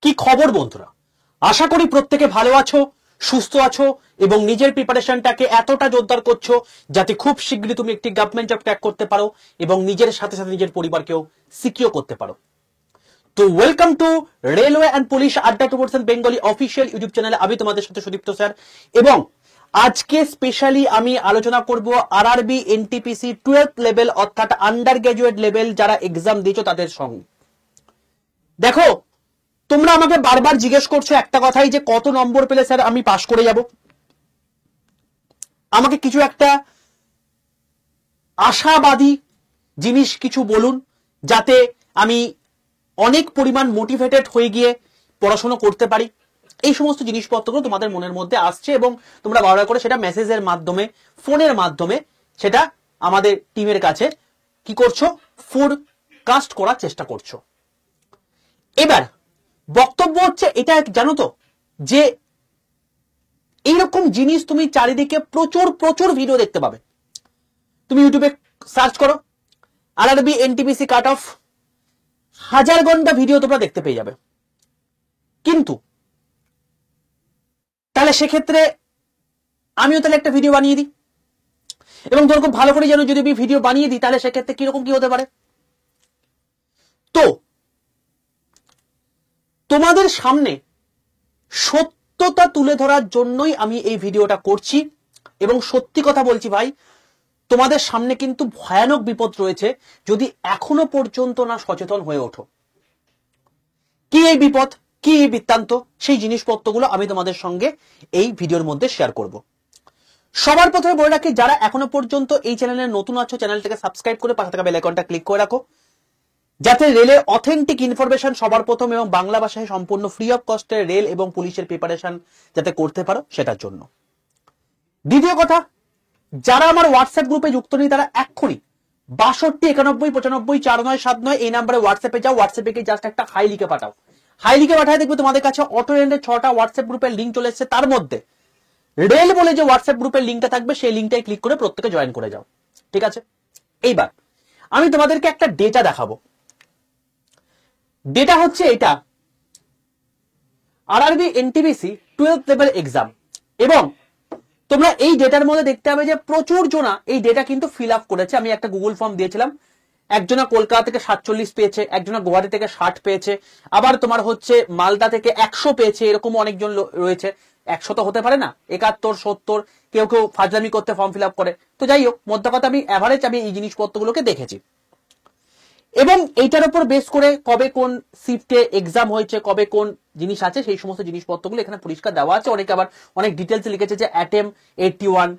কি খবর বন্ধুরা, আশা করি প্রত্যেকে ভালো আছো, সুস্থ আছো এবং নিজের প্রিপারেশনটাকে এতটা জোরদার করছো যাতে খুব শীঘ্রই তুমি একটি গভর্নমেন্ট জব ক্র্যাক করতে পারো এবং নিজের সাথে সাথে নিজের পরিবারকেও সিকিউর করতে পারো। তো welcome to railway and police আড্ডা 2% বেঙ্গলি অফিসিয়াল ইউটিউব চ্যানেলে আমি তোমাদের সাথে সুদীপ্ত স্যার। এবং আজকে স্পেশালি আমি আলোচনা করব আরআরবি এনটিপিসি 12th লেভেল অর্থাৎ আন্ডার গ্রাজুয়েট লেভেল যারা এক্সাম দিয়েছো তাদের সঙ্গে। দেখো, তোমরা আমাকে বারবার জিজ্ঞেস করছো একটা কথাই যে কত নম্বর পেলে স্যার আমি পাশ করে যাব। আমাকে কিছু একটা আশাবাদী জিনিস কিছু বলুন যাতে আমি অনেক পরিমাণ মোটিভেটেড হয়ে গিয়ে পড়াশোনা করতে পারি। এই সমস্ত জিনিসপত্রগুলো তোমাদের মনের মধ্যে আসছে এবং তোমরা বারবার করে সেটা মেসেজের মাধ্যমে, ফোনের মাধ্যমে সেটা আমাদের টিমের কাছে কি করছো, ফোরকাস্ট করার চেষ্টা করছো। এবার বক্তব্য হচ্ছে এটা, জানো তো যে এইরকম জিনিস তুমি চারিদিকে প্রচুর প্রচুর ভিডিও দেখতে পাবে। তুমি ইউটিউবে সার্চ করো আরআরবি এনটিপিসি কাট অফ, 1000 ঘন্টা ভিডিও তোমরা দেখতে পেয়ে যাবে। কিন্তু তাহলে সেক্ষেত্রে আমিও তাহলে একটা ভিডিও বানিয়ে দিই এবং তোর খুব ভালো করে জানো যদি আমি ভিডিও বানিয়ে দিই তাহলে সেক্ষেত্রে কিরকম কি হতে পারে। তো তোমাদের সামনে সত্যতা তুলে ধরার জন্যই আমি এই ভিডিওটা করছি এবং সত্যি কথা বলছি ভাই, তোমাদের সামনে কিন্তু ভয়ানক বিপদ রয়েছে যদি এখনো পর্যন্ত না সচেতন হয়ে ওঠো। কি এই বিপদ, কি এই বৃত্তান্ত, সেই জিনিসপত্রগুলো আমি তোমাদের সঙ্গে এই ভিডিওর মধ্যে শেয়ার করব। সবার প্রথমে বলে রাখি, যারা এখনো পর্যন্ত এই চ্যানেলে নতুন আছো চ্যানেলটাকে সাবস্ক্রাইব করে পাশে থাকা বেল আইকনটা ক্লিক করে রাখো যাতে রেলের অথেন্টিক ইনফরমেশন সবার প্রথম এবং বাংলা ভাষায় সম্পূর্ণ ফ্রি অফ কস্টে রেল এবং পুলিশের প্রিপারেশন যাতে করতে পারো সেটার জন্য। দ্বিতীয় কথা, যারা আমার হোয়াটসঅ্যাপ গ্রুপে যুক্ত নেই তারা এক্ষুনি 62 91 95 4979 এই নাম্বারে হোয়াটসঅ্যাপে যাও। হোয়াটসঅ্যাপে গিয়ে জাস্ট একটা হাই লিখে পাঠাও। হাই লিখে পাঠায় দেখবে তোমাদের কাছে অটো এন্ডে 6টা হোয়াটসঅ্যাপ গ্রুপের লিঙ্ক চলে এসেছে। তার মধ্যে রেল বলে যে হোয়াটসঅ্যাপ গ্রুপের লিঙ্কটা থাকবে সেই লিঙ্কটাই ক্লিক করে প্রত্যেকে জয়েন করে যাও, ঠিক আছে? এইবার আমি তোমাদেরকে একটা ডেটা দেখাবো। ডেটা হচ্ছে এটা, RRB NTPC 12th level exam, এবং তোমরা এই ডেটার মধ্যে দেখতে হবে যে প্রচুর জনা এই ডেটা কিন্তু ফিল আপ করেছে। আমি একটা গুগল ফর্ম দিয়েছিলাম, একজনা কলকাতা থেকে 47 পেয়েছে, একজনা গুয়াহাটি থেকে 60 পেয়েছে, আবার তোমার হচ্ছে মালদা থেকে 100 পেয়েছে, এরকম অনেকজন রয়েছে। 100 তো হতে পারে না, 71 70, কেউ কেউ ফাজলামি করতে ফর্ম ফিল আপ করে। তো যাই হোক, মধ্য কথা আমি এভারেজ আমি এই জিনিসপত্রগুলোকে দেখেছি এবং এইটার উপর বেস করে কবে কোন শিফটে এক্সাম হয়েছে, কবে কোন জিনিস আছে সেই সমস্ত জিনিসপত্রগুলো এখানে পরিষ্কার দেওয়া আছে। অনেকে আবার অনেক ডিটেলস লিখেছে যে অ্যাটেম 81,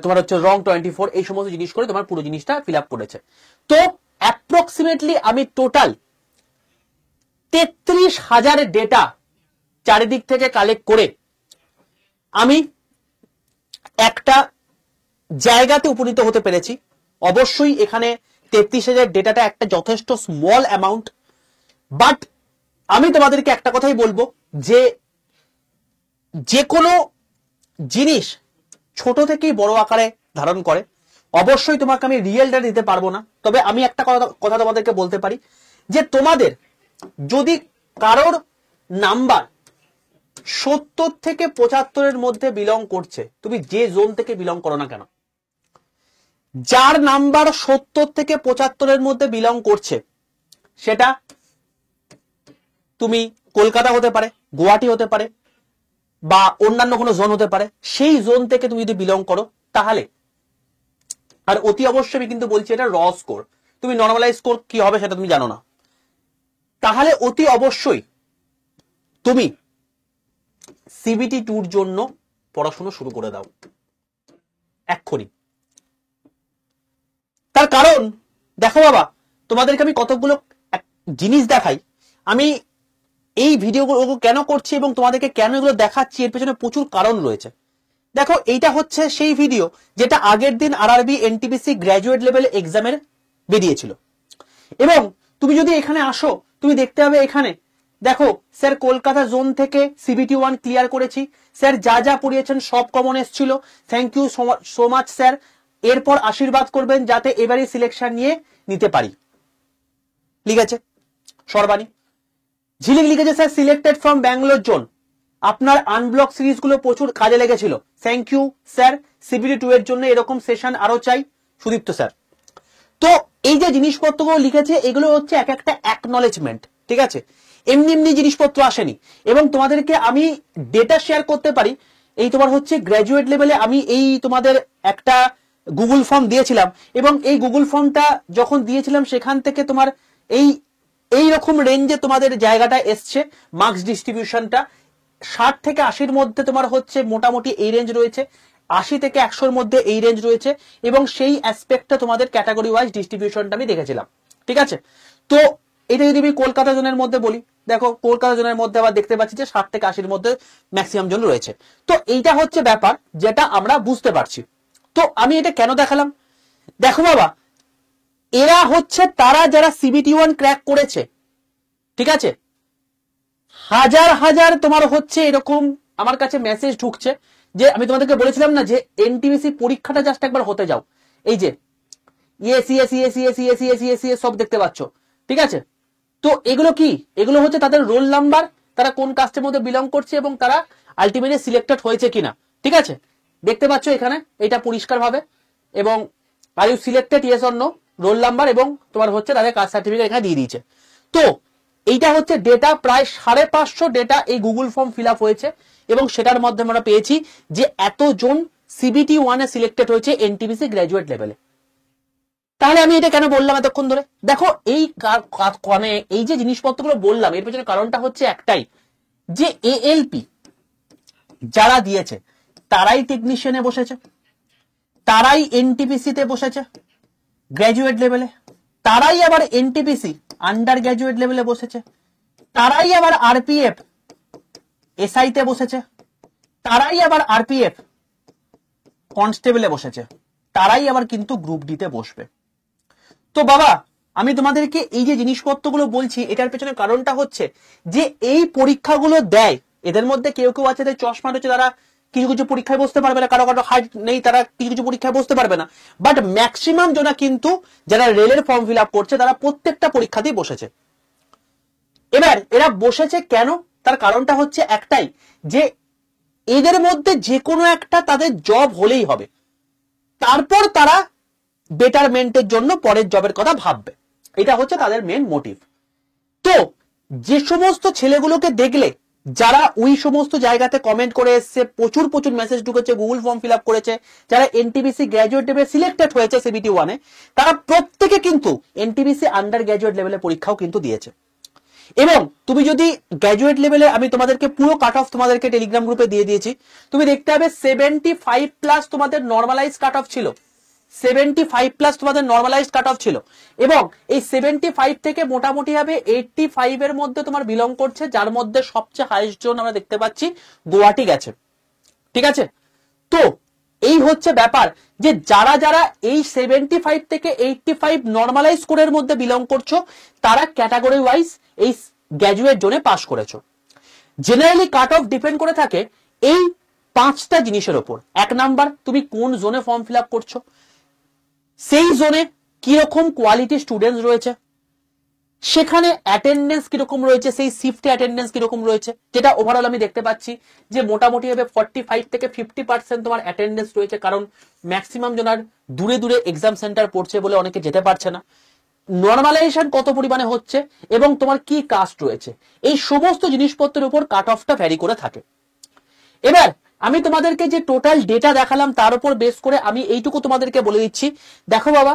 তোমার হচ্ছে রং 24, এই সমস্ত জিনিস করে তোমার পুরো জিনিসটা ফিল আপ করেছে। তো অ্যাপ্রক্সিমেটলি আমি টোটাল 33,000 ডেটা চারিদিক থেকে কালেক্ট করে আমি একটা জায়গাতে উপনীত হতে পেরেছি। অবশ্যই এখানে 33,000 ডেটাটা একটা যথেষ্ট স্মল অ্যামাউন্ট, বাট আমি তোমাদেরকে একটা কথাই বলবো যে যে কোনো জিনিস ছোট থেকেই বড় আকারে ধারণ করে। অবশ্যই তোমাকে আমি রিয়েল ডেটা দিতে পারবো না, তবে আমি একটা কথা তোমাদেরকে বলতে পারি যে তোমাদের যদি কারোর নাম্বার 70 থেকে 75 মধ্যে বিলং করছে, তুমি যে জোন থেকে বিলং করো না কেন, যার নাম্বার 70 থেকে 75 মধ্যে বিলং করছে সেটা তুমি কলকাতা হতে পারে, গুয়াহাটি হতে পারে বা অন্যান্য কোনো জোন হতে পারে, সেই জোন থেকে তুমি যদি বিলং করো তাহলে, আর অতি অবশ্যই আমি কিন্তু বলছি এটা র স্কোর, তুমি নর্মালাইজ স্কোর কি হবে সেটা তুমি জানো না, তাহলে অতি অবশ্যই তুমি সিবিটি 2 জন্য পড়াশোনা শুরু করে দাও এক্ষুনি। তার কারণ দেখো বাবা, তোমাদেরকে আমি কতগুলো জিনিস দেখাই। আমি এই ভিডিওগুলো কেন করছি এবং তোমাদেরকে কেন এগুলো দেখাচ্ছি এর পেছনে প্রচুর কারণ রয়েছে। দেখো, এইটা হচ্ছে সেই ভিডিও যেটা আগের দিন আরআরবি এনটিপিসি গ্র্যাজুয়েট লেভেল এক্সামের বেরিয়েছিল এবং তুমি যদি এখানে আসো তুমি দেখতে পাবে এখানে দেখো স্যার কলকাতা জোন থেকে সিবিটি 1 ক্লিয়ার করেছি, স্যার যা যা পড়িয়েছেন সব কমন এসেছিল, thank you so much sir, এরপর আশীর্বাদ করবেন যাতে এবারে সিলেকশন নিয়ে নিতে পারি, ঠিক আছে সর্বাণী। ঝিলিক লিখেছে sir selected from Bangalore zone, আপনার আনব্লক সিরিজ গুলো প্রচুর কাজে লেগেছিল, থ্যাংক ইউ স্যার, সিবিটি 2 এর জন্য এরকম সেশন আরো চাই, সুদীপ্ত স্যার। তো এই যে জিনিসপত্রগুলো লিখেছে এগুলো হচ্ছে এক একটা অ্যাকনলেজমেন্ট, ঠিক আছে, এমনি এমনি জিনিসপত্র আসেনি। এবং তোমাদেরকে আমি ডেটা শেয়ার করতে পারি, এই তোমার হচ্ছে গ্র্যাজুয়েট লেভেলে আমি এই তোমাদের একটা গুগল ফর্ম দিয়েছিলাম, এবং এই গুগল ফর্মটা যখন দিয়েছিলাম সেখান থেকে তোমার এই রকম রেঞ্জে তোমাদের জায়গাটা এসছে, মার্কস ডিস্ট্রিবিউশনটা 60 থেকে 80-র মধ্যে তোমার হচ্ছে মোটামুটি এই রেঞ্জ রয়েছে, 80 থেকে 100-র মধ্যে এই রেঞ্জ রয়েছে, এবং সেই অ্যাসপেক্টটা তোমাদের ক্যাটাগরি ওয়াইজ ডিস্ট্রিবিউশনটা আমি দেখেছিলাম, ঠিক আছে। তো এটা যদি আমি কলকাতা জোনের মধ্যে বলি, দেখো কলকাতা জোনের মধ্যে আবার দেখতে পাচ্ছি যে 60 থেকে 80-র মধ্যে ম্যাক্সিমাম জন রয়েছে। তো এইটা হচ্ছে ব্যাপার যেটা আমরা বুঝতে পারছি। তো আমি এটা কেন দেখালাম, দেখো বাবা, এরা হচ্ছে তারা যারা সিবিটি 1 ক্র্যাক করেছে, ঠিক আছে, হাজার হাজার তোমার হচ্ছে এরকম আমার কাছে মেসেজ ঢুকছে, যে আমি তোমাদেরকে বলেছিলাম না যে এনটিপিসি পরীক্ষাটা জাস্ট একবার হতে যাও, এই যে yes yes yes yes yes yes yes yes সব দেখতে পাচ্ছ, ঠিক আছে। তো এগুলো কি, এগুলো হচ্ছে তাদের রোল নাম্বার, তারা কোন কাস্টের মধ্যে বিলং করছে এবং তারা আলটিমেটলি সিলেক্টেড হয়েছে কিনা, ঠিক আছে, দেখতে পাচ্ছ এখানে এটা পরিষ্কার ভাবে। এবং are you selected yes or no, roll number এবং তোমার হচ্ছে তাদের কাস্ট সার্টিফিকেট এখানে দিয়ে দিয়েছে। তো এইটা হচ্ছে ডেটা, প্রায় 550 ডেটা এই গুগল ফর্ম ফিল আপ হয়েছে, এবং সেটার মধ্যে আমরা পেয়েছি যে এতজন সিবিটি 1 এ সিলেক্টেড হয়েছে এনটিপিসি গ্র্যাজুয়েট লেভেলে। তাহলে আমি এটা কেন বললাম এতক্ষণ ধরে, দেখো এই যে জিনিসপত্রগুলো বললাম এর পেছনে কারণটা হচ্ছে একটাই, যে এএলপি যারা দিয়েছে তারাই টেকনিশিয়ানে বসেছে, তারাই এনটিপিসি তে বসেছে গ্র্যাজুয়েট লেভেলে, তারাই আবার এনটিপিসি আন্ডার গ্র্যাজুয়েট লেভেলে বসেছে, তারাই আবার আরপিএফ এসআই তে বসেছে, তারাই আবার আরপিএফ কনস্টেবলে বসেছে, তারাই আবার কিন্তু গ্রুপ ডি তে বসবে। তো বাবা, আমি তোমাদেরকে এই যে জিনিসপত্রগুলো বলছি এটার পেছনে কারণটা হচ্ছে যে এই পরীক্ষাগুলো দেয়, এদের মধ্যে কেউ কেউ আছে যে চশমা রয়েছে, তারা কিছু কিছু পরীক্ষায় বসতে পারবে না, কারো কারো হাইট নেই, তারা কিছু কিছু পরীক্ষায় বসতে পারবে না, বাট ম্যাক্সিমাম জনা কিন্তু যারা রেলের ফর্ম ফিল আপ করছে তারা প্রত্যেকটা পরীক্ষাতেই বসেছে। এবার এরা বসেছে কেন, তার কারণটা হচ্ছে একটাই, যে এদের মধ্যে যে কোনো একটা তাদের জব হলেই হবে, তারপর তারা বেটারমেন্টের জন্য পরের জবের কথা ভাববে, এটা হচ্ছে তাদের মেন মোটিভ। তো যে সমস্ত ছেলেগুলোকে দেখলে যারা ওই সমস্ত জায়গাতে কমেন্ট করে এসছে, প্রচুর প্রচুর মেসেজ ঢুকেছে, গুগল ফর্ম ফিল আপ করেছে, যারা এনটিপিসি গ্র্যাজুয়েট লেভেলে সিলেক্টেড হয়েছে সিবিটি 1 এ, তারা প্রত্যেকে কিন্তু এনটিপিসি আন্ডার গ্র্যাজুয়েট লেভেলে পরীক্ষাও কিন্তু দিয়েছে। এবং তুমি যদি গ্র্যাজুয়েট লেভেলে, আমি তোমাদেরকে পুরো কাট অফ তোমাদেরকে টেলিগ্রাম গ্রুপে দিয়ে দিয়েছি, তুমি দেখতে হবে 75+ তোমাদের নর্মালাইজ কাট অফ ছিল, 75+ তোমাদের নর্মালাইজড কাট অফ ছিল, এবং এই 75 থেকে মোটামুটি ভাবে 85 এর মধ্যে তোমার বিলং করছে, যার মধ্যে সবচেয়ে হাইয়েস্ট জোন আমরা দেখতে পাচ্ছি গুয়াহাটি গেছে, ঠিক আছে। তো এই হচ্ছে ব্যাপার, যে যারা যারা এই 75 থেকে 85 নর্মালাইজ স্কোরের মধ্যে বিলং করছো, তারা ক্যাটাগরি ওয়াইজ এই গ্র্যাজুয়েট জোনে পাস করেছো। জেনারেলি কাট অফ ডিপেন্ড করে থাকে এই 5টা জিনিসের উপর। 1 নাম্বার, তুমি কোন জোনে ফর্ম ফিল আপ করছো, সেই জোনে কিরকম কোয়ালিটি স্টুডেন্টস রয়েছে, সেখানে অ্যাটেন্ডেন্স কিরকম রয়েছে, সেই শিফটে অ্যাটেন্ডেন্স কিরকম রয়েছে, যেটা ওভারঅল আমি দেখতে পাচ্ছি যে মোটামুটি ভাবে 45 থেকে 50% তোমার অ্যাটেন্ডেন্স রয়েছে, কারণ ম্যাক্সিমাম জনার দূরে দূরে এক্সাম সেন্টার পড়ছে বলে অনেকে যেতে পারছে না। নর্মালাইজেশন কত পরিমাণে হচ্ছে এবং তোমার কি কাস্ট রয়েছে, এই সমস্ত জিনিসপত্রের উপর কাট অফটা ভ্যারি করে থাকে। এবার আমি তোমাদেরকে যে টোটাল ডেটা দেখালাম তার উপর বেস করে আমি এইটুকু তোমাদেরকে বলে দিচ্ছি, দেখো বাবা,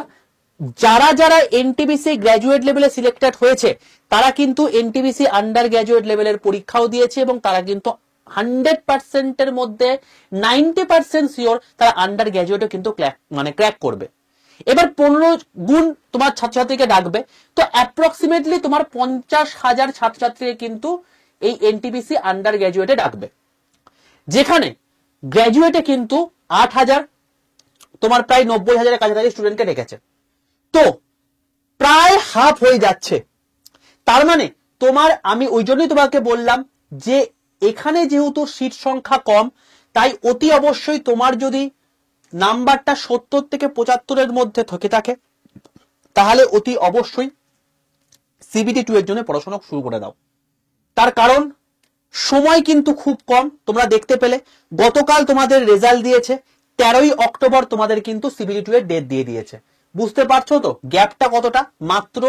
যারা যারা এনটিপিসি গ্র্যাজুয়েট লেভেলে সিলেক্টেড হয়েছে তারা কিন্তু এনটিপিসি আন্ডার গ্র্যাজুয়েট লেভেলের পরীক্ষাও দিয়েছে, এবং তারা কিন্তু 100% এর মধ্যে 90% শিওর তারা আন্ডার গ্র্যাজুয়েটও কিন্তু ক্র্যাক করবে। এবার 15 গুণ তোমার ছাত্রছাত্রীকে ডাকবে, তো অ্যাপ্রক্সিমেটলি তোমার 50,000 ছাত্রছাত্রীকে কিন্তু এই এনটিপিসি আন্ডার গ্র্যাজুয়েটে ডাকবে, যেখানে গ্র্যাজুয়েটে কিন্তু 8,000, তোমার প্রায় 90,000-এর কাছাকাছি স্টুডেন্টকে ডেকেছে। তো প্রায় হাফ হয়ে যাচ্ছে। তার মানে তোমার, আমি ওই জন্যই তোমাকে বললাম যে এখানে যেহেতু সিট সংখ্যা কম, তাই অতি অবশ্যই তোমার যদি নাম্বারটা 70 থেকে 75-এর মধ্যে থেকে থাকে, তাহলে অতি অবশ্যই সিবিটি 2 এর জন্য পড়াশোনা শুরু করে দাও। তার কারণ সময় কিন্তু খুব কম। তোমরা দেখতে পেলে গতকাল তোমাদের রেজাল্ট দিয়েছে, 13ই অক্টোবর তোমাদের কিন্তু CBT2 এর ডেট দিয়ে দিয়েছে। বুঝতে পারছো তো গ্যাপটা কতটা, মাত্র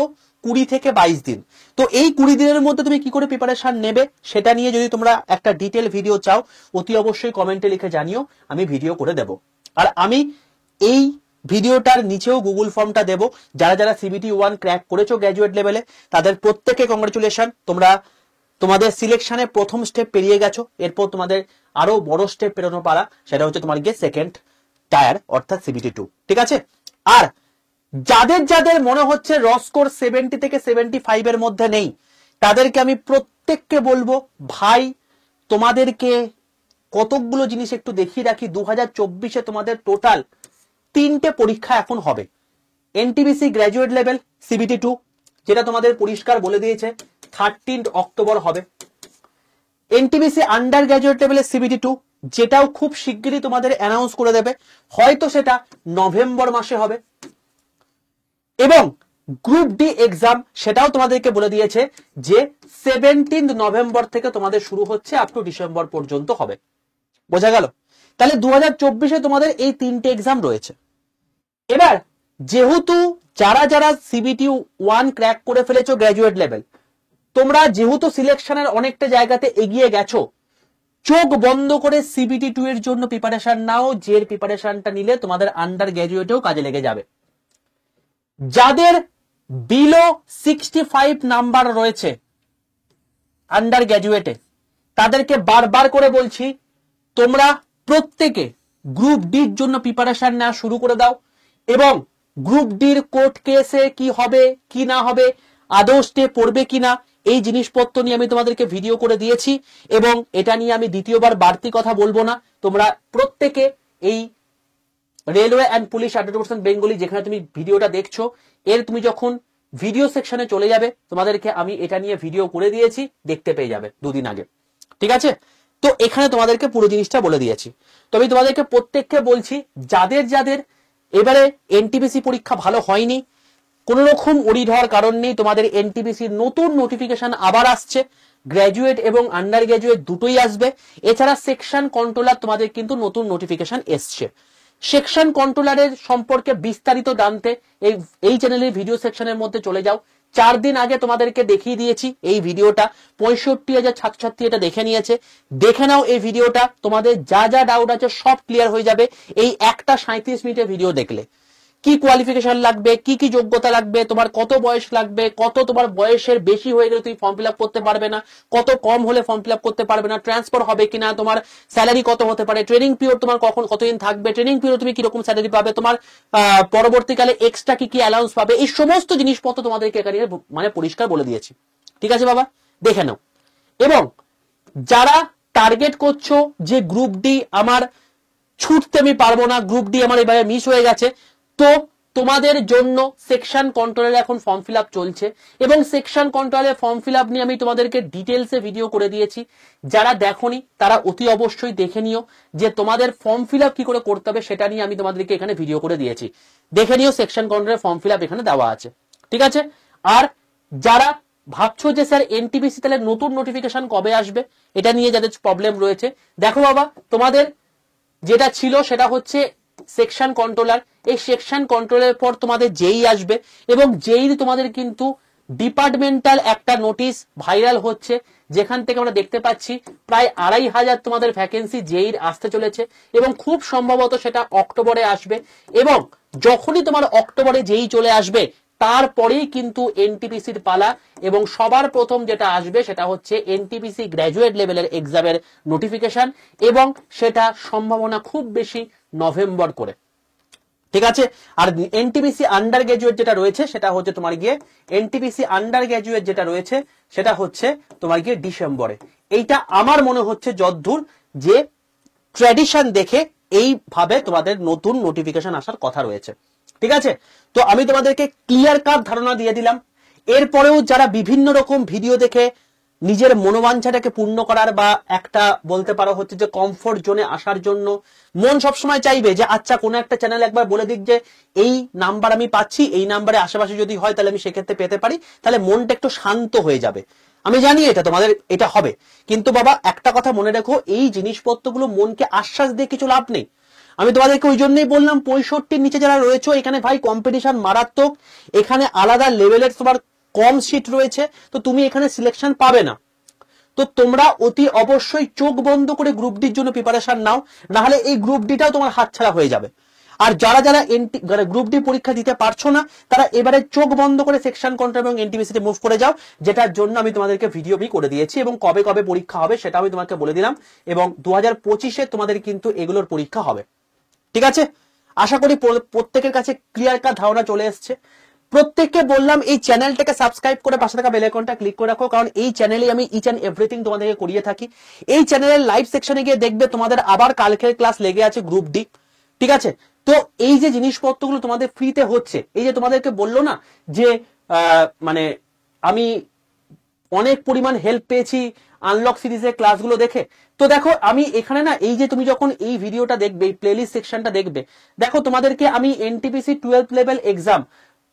20 থেকে 22 দিন। তো এই 20 দিনের মধ্যে তুমি কি করে প্রিপারেশন নেবে সেটা নিয়ে যদি তোমরা একটা ডিটেল ভিডিও চাও অতি অবশ্যই কমেন্টে লিখে জানিও, আমি ভিডিও করে দেব। আর আমি এই ভিডিওটার নিচেও গুগল ফর্মটা দেব। যারা যারা CBT1 ক্র্যাক করেছো গ্র্যাজুয়েট লেভেলে তাদের প্রত্যেককে কংগ্রেচুলেশন, তোমরা তোমাদের সিলেকশনে প্রথম স্টেপ পেরিয়ে গেছো। এরপর তোমাদের আরো বড় স্টেপ পেরোনো পারা, সেটা হচ্ছে তোমার গিয়ে সেকেন্ড টায়ার অর্থাৎ CBT2। ঠিক আছে? আর যাদের যাদের মনে হচ্ছে র স্কোর 70 থেকে 75 এর মধ্যে নেই, তাদেরকে আমি প্রত্যেককে বলবো ভাই তোমাদেরকে কতকগুলো জিনিস একটু দেখিয়ে রাখি। 2024-এ তোমাদের টোটাল 3টে পরীক্ষা এখন হবে। NTPC গ্র্যাজুয়েট লেভেল CBT2 যেটা তোমাদের পরিষ্কার বলে দিয়েছে 13 অক্টোবর হবে। NTPC আন্ডার গ্র্যাজুয়েট লেভেলের CBT2 যেটাও খুব শিগগিরই তোমাদের অ্যানাউন্স করে দেবে, হয়তো সেটা নভেম্বর মাসে হবে। এবং গ্রুপ ডি এক্সাম সেটাও তোমাদেরকে বলে দিয়েছে যে 17 নভেম্বর থেকে তোমাদের শুরু হচ্ছে, আপ টু ডিসেম্বর পর্যন্ত হবে। বোঝা গেল? তাহলে 2024-এ তোমাদের এই 3টে এক্সাম রয়েছে। এবার যেহেতু যারা যারা CBT1 ক্র্যাক করে ফেলেছো গ্র্যাজুয়েট লেভেল, তোমরা যেহেতু সিলেকশনের অনেকটা জায়গাতে এগিয়ে গেছো, চোখ বন্ধ করে CBT2 এর জন্য প্রিপারেশন নাও, যে প্রিপারেশনটা নিলে তোমাদের আন্ডার গ্র্যাজুয়েটেও কাজে লেগে যাবে। যাদের বিলো 65 নাম্বার রয়েছে আন্ডার গ্র্যাজুয়েটে, তাদেরকে বারবার করে বলছি তোমরা প্রত্যেকে গ্রুপ ডির জন্য প্রিপারেশন নেওয়া শুরু করে দাও। এবং গ্রুপ ডির কোর্ট কেসে কি হবে কি না হবে, আদৌ স্টে পড়বে কিনা, এই জিনিসপত্র নিয়ে আমি তোমাদেরকে ভিডিও করে দিয়েছি এবং এটা নিয়ে আমি দ্বিতীয়বার বাড়তি কথা বলবো না। তোমরা প্রত্যেকে এই railway and police administration Bengali যেখানে তুমি ভিডিওটা দেখছো, এর তুমি যখন ভিডিও সেকশনে চলে যাবে তোমাদেরকে আমি এটা নিয়ে ভিডিও করে দিয়েছি, দেখতে পেয়ে যাবে 2 দিন আগে। ঠিক আছে? তো এখানে তোমাদেরকে পুরো জিনিসটা বলে দিয়েছি। তো আমি তোমাদেরকে প্রত্যেককে বলছি যাদের যাদের এবারে NTPC পরীক্ষা ভালো হয়নি, কোন রকম ওরিড হওয়ার কারণ নেই। তোমাদের NTPC নতুন নোটিফিকেশন আবার আসছে, গ্র্যাজুয়েট এবং আন্ডার গ্র্যাজুয়েট দুটোই আসবে। এছাড়া সেকশন কন্ট্রোলার তোমাদের কিন্তু নতুন নোটিফিকেশন এসছে। সেকশন কন্ট্রোলারের সম্পর্কে বিস্তারিত জানতে এই চ্যানেলের ভিডিও সেকশনের মধ্যে চলে যাও। 4 দিন আগে তোমাদেরকে দেখিয়ে দিয়েছি এই ভিডিওটা, 65,000 ছাত্রছাত্রী এটা দেখে নিয়েছে। দেখে নাও এই ভিডিওটা, তোমাদের যা যা ডাউট আছে সব ক্লিয়ার হয়ে যাবে এই একটা 37 মিনিটের ভিডিও দেখলে। কি কোয়ালিফিকেশন লাগবে, কি কি যোগ্যতা লাগবে, তোমার কত বয়স লাগবে, কত তোমার বয়সের বেশি হয়ে গেলে তুমি ফর্ম ফিল আপ করতে পারবে না, কত কম হলে ফর্ম ফিল আপ করতে পারবে না, ট্রান্সফার হবে কিনা, তোমার স্যালারি কত হতে পারে, ট্রেনিং পিরিয়ড তোমার কতদিন থাকবে, ট্রেনিং পিরিয়ড তুমি কিরকম স্যালারি পাবে, তোমার পরবর্তীকালে এক্সট্রা কি কি অ্যালাউন্স পাবে, এই সমস্ত জিনিসপত্র তোমাদেরকে এখানে মানে পরিষ্কার বলে দিয়েছি। ঠিক আছে বাবা, দেখে নাও। এবং যারা টার্গেট করছো যে গ্রুপ ডি আমার ছুটতে আমি পারবো না, গ্রুপ ডি আমার এভাবে মিস হয়ে গেছে, তো তোমাদের জন্য সেকশন কন্ট্রোলের এখন ফর্ম ফিল আপ চলছে এবং সেকশন কন্ট্রোলের ফর্ম ফিল আপ নিয়ে আমি তোমাদেরকে ডিটেলসে ভিডিও করে দিয়েছি। যারা দেখোনি তারা অতি অবশ্যই দেখে নিও যে তোমাদের ফর্ম ফিল আপ কি করে করতে হবে, সেটা নিয়ে আমি তোমাদেরকে এখানে ভিডিও করে দিয়েছি। দেখে নিও, সেকশন কন্ট্রোলের ফর্ম ফিল আপ এখানে দেওয়া আছে। ঠিক আছে? আর যারা ভাবছো যে স্যার NTPC তাহলে নতুন নোটিফিকেশন কবে আসবে, এটা নিয়ে যাদের প্রবলেম রয়েছে, দেখো বাবা তোমাদের যেটা ছিল সেটা হচ্ছে সেকশন কন্ট্রোলার। এই সেকশন কন্ট্রোলের পর তোমাদের যেই আসবে এবং যেই তোমাদের কিন্তু ডিপার্টমেন্টাল একটা নোটিশ ভাইরাল হচ্ছে, যেখান থেকে আমরা দেখতে পাচ্ছি প্রায় 2,500 তোমাদের ভ্যাকেন্সি যেই আসতে চলেছে এবং খুব সম্ভবত সেটা অক্টোবরে আসবে। এবং যখনই তোমার অক্টোবরে যেই চলে আসবে তারপরেই কিন্তু NTPCর পালা এবং সবার প্রথম যেটা আসবে সেটা হচ্ছে NTPC গ্র্যাজুয়েট লেভেলের এক্সামের নোটিফিকেশন এবং সেটা সম্ভাবনা খুব বেশি নভেম্বর করে। ঠিক আছে? আর NTPC আন্ডার গ্র্যাজুয়েট যেটা রয়েছে সেটা হচ্ছে তোমার গিয়ে NTPC আন্ডার গ্র্যাজুয়েট যেটা রয়েছে সেটা হচ্ছে তোমার গিয়ে ডিসেম্বরে। এইটা আমার মনে হচ্ছে যদ্দূর যে ট্র্যাডিশন দেখে এইভাবে তোমাদের নতুন নোটিফিকেশন আসার কথা রয়েছে। ঠিক আছে? তো আমি তোমাদেরকে ক্লিয়ার কাট ধারণা দিয়ে দিলাম। এরপরেও যারা বিভিন্ন রকম ভিডিও দেখে নিজের মনোবাঞ্ছাটাকে পূর্ণ করার বা একটা বলতে পারো হচ্ছে যে কমফোর্ট জোনে আসার জন্য মন সবসময় চাইবে যে আচ্ছা কোনো একটা চ্যানেল একবার বলে দিক যে এই নাম্বার আমি পাচ্ছি, এই নাম্বারে আশেপাশে যদি হয় তাহলে আমি সেক্ষেত্রে পেতে পারি, তাহলে মনটা একটু শান্ত হয়ে যাবে। আমি জানি এটা তোমাদের এটা হবে, কিন্তু বাবা একটা কথা মনে রাখো, এই জিনিসপত্রগুলো মনকে আশ্বাস দিয়ে কিছু লাভ নেই। আমি তোমাদেরকে ওই জন্যই বললাম 65-র নিচে যারা রয়েছে এখানে ভাই কম্পিটিশন মারাত্মক, এখানে আলাদা লেভেলের তোমার কম সিট রয়েছে, তো তুমি এখানে সিলেকশন পাবে না। তো তোমরা অতি অবশ্যই চোখ বন্ধ করে গ্রুপ ডির জন্য প্রিপারেশন নাও, না হলে এই গ্রুপ ডিটাও তোমার হাতছাড়া হয়ে যাবে। আর যারা যারা গ্রুপ ডি পরীক্ষা দিতে পারছো না, তারা এবারে চোখ বন্ধ করে সেকশন কন্ট্রোল এবং এনটিপিসি তে মুভ করে যাও, যেটার জন্য আমি তোমাদেরকে ভিডিও করে দিয়েছি, এবং কবে কবে পরীক্ষা হবে সেটা আমি তোমাকে বলে দিলাম, এবং 2025-এ তোমাদের কিন্তু এগুলোর পরীক্ষা হবে। ঠিক আছে, আশা করি প্রত্যেকের কাছে ক্লিয়ার কাট ধারণা চলে এসছে। প্রত্যেককে বললাম এই চ্যানেলটাকে সাবস্ক্রাইব করে পাশে থাকা বেল আইকনটা ক্লিক করে রাখো, কারণ এই চ্যানেলে আমি ইচ এন্ড এভরিথিং তোমাদেরকে করিয়ে থাকি। এই চ্যানেলের লাইভ সেকশনে গিয়ে দেখবে তোমাদের আবার কালকের ক্লাস লেগে আছে গ্রুপ ডি। ঠিক আছে, তো এই যে জিনিসপত্রগুলো তোমাদের ফ্রিতে হচ্ছে, এই যে তোমাদেরকে বললো না যে মানে আমি অনেক পরিমাণ হেল্প পেয়েছি আনলক সিরিজের ক্লাসগুলো দেখে, তো দেখো আমি এখানে না, এই যে তুমি যখন এই ভিডিওটা দেখবে, এই প্লেলিস্ট সেকশনটা দেখবে, দেখো তোমাদেরকে আমি এনটিপিসি 12th লেভেল এক্সাম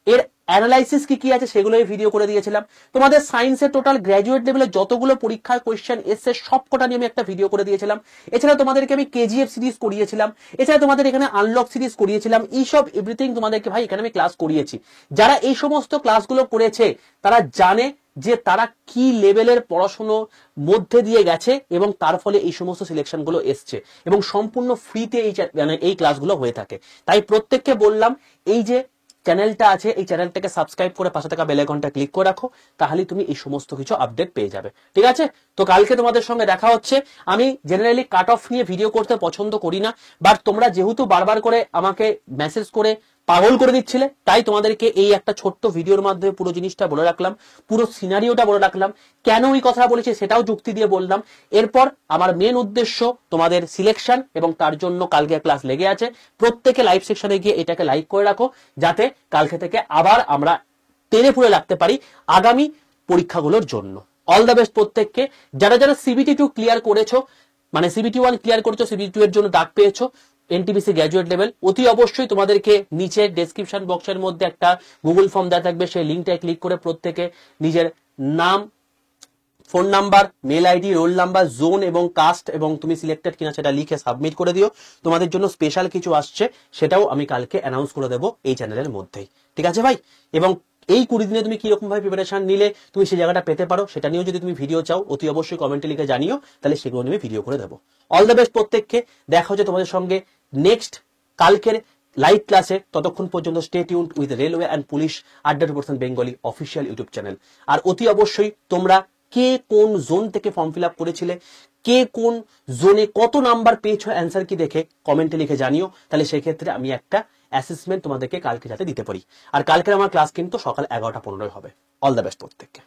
এর অ্যানালাইসিস কি কি আছে সেগুলো ভিডিও করে দিয়েছিলাম। তোমাদের সায়েন্সের টোটাল গ্র্যাজুয়েট লেভেলে যতগুলো পরীক্ষার কোয়েশ্চেন এসছে সবকটা নিয়ে আমি একটা ভিডিও করে দিয়েছিলাম। এছাড়া তোমাদেরকে আমি কেজিএফ সিরিজ করিয়েছিলাম, এছাড়া তোমাদের এখানে আনলক সিরিজ করিয়েছিলাম, এইসব এভরিথিং তোমাদেরকে ভাই এখানে আমি ক্লাস করিয়েছি। যারা এই সমস্ত ক্লাসগুলো করেছে তারা জানে যে তারা কি লেভেলের পড়াশোনার মধ্যে দিয়ে গেছে, এবং তার ফলে এই সমস্ত সিলেকশন গুলো এসছে, এবং সম্পূর্ণ ফ্রিতে এই ক্লাসগুলো হয়ে থাকে। তাই প্রত্যেককে বললাম এই যে চ্যানেলটা আছে, এই চ্যানেলটাকে সাবস্ক্রাইব করে পাশে থাকা বেল আইকনটা ক্লিক করে রাখো, তাহলে তুমি এই সমস্ত কিছু আপডেট পেয়ে যাবে। ঠিক আছে, তো কালকে তোমাদের সঙ্গে দেখা হচ্ছে। আমি জেনারেলি কাট অফ নিয়ে ভিডিও করতে পছন্দ করি না, বাট তোমরা যেহেতু বারবার করে আমাকে মেসেজ করে পাগল করে দিচ্ছিলে, তাই তোমাদেরকে এই একটা ছোট্ট ভিডিওর মাধ্যমে পুরো জিনিসটা বলে রাখলাম, পুরো সিনারিওটা বলে রাখলাম, কেন এই কথা বলেছি সেটাও যুক্তি দিয়ে বললাম। এরপর আমার মেন উদ্দেশ্য তোমাদের সিলেকশন, এবং তার জন্য কালকে ক্লাস লেগে আছে। প্রত্যেকে লাইভ সেকশনে গিয়ে এটাকে লাইক করে রাখো, যাতে কালকে থেকে আবার আমরা টেনে ফুলে রাখতে পারি আগামী পরীক্ষাগুলোর জন্য। অল দ্য বেস্ট প্রত্যেককে। যারা যারা সিবিটি 2 ক্লিয়ার করেছো, মানে সিবিটি 1 ক্লিয়ার করেছো, সিবিটি 2 এর জন্য ডাক পেয়েছো এনটিপিসি গ্র্যাজুয়েট লেভেল, অতি অবশ্যই তোমাদেরকে নিচে ডেসক্রিপশন বক্সের মধ্যে একটা গুগল ফর্ম দেওয়া থাকবে, সেই লিঙ্কটায় ক্লিক করে প্রত্যেকে নিজের নাম, phone number, mail ID, roll number, zone এবং কাস্ট, এবং তুমি সিলেক্টেড কিনা সেটা লিখে সাবমিট করে দিও। তোমাদের জন্য স্পেশাল কিছু আসছে, সেটাও আমি কালকে অ্যানাউন্স করে দেবো এই চ্যানেলের মধ্যেই। ঠিক আছে ভাই, এবং এই 20 দিনে তুমি কিরকম ভাবে প্রিপারেশন নিলে তুমি সেই জায়গাটা পেতে পারো, সেটা নিয়েও যদি তুমি ভিডিও চাও অতি অবশ্যই কমেন্টে লিখে জানিও, তাহলে সেগুলো নিয়ে ভিডিও করে দেবো। অল দ্য বেস্ট প্রত্যেককে। দেখা হচ্ছে তোমাদের সঙ্গে নেক্সট কালকের লাইভ ক্লাসে। ততক্ষণ পর্যন্ত stay tuned with railway and police @% Bengali official YouTube channel. আর অতি অবশ্যই তোমরা কে কোন জোন থেকে ফর্ম ফিল আপ করেছিলে, কে কোন জোনে কত নাম্বার পেয়েছো অ্যান্সার কি দেখে কমেন্টে লিখে জানিও, তাহলে সেই ক্ষেত্রে আমি একটা অ্যাসেসমেন্ট তোমাদেরকে কালকে যাতে দিতে পারি। আর কালকের আমার ক্লাস কিন্তু সকাল 11:15 হবে। অল দ্য বেস্ট প্রত্যেককে।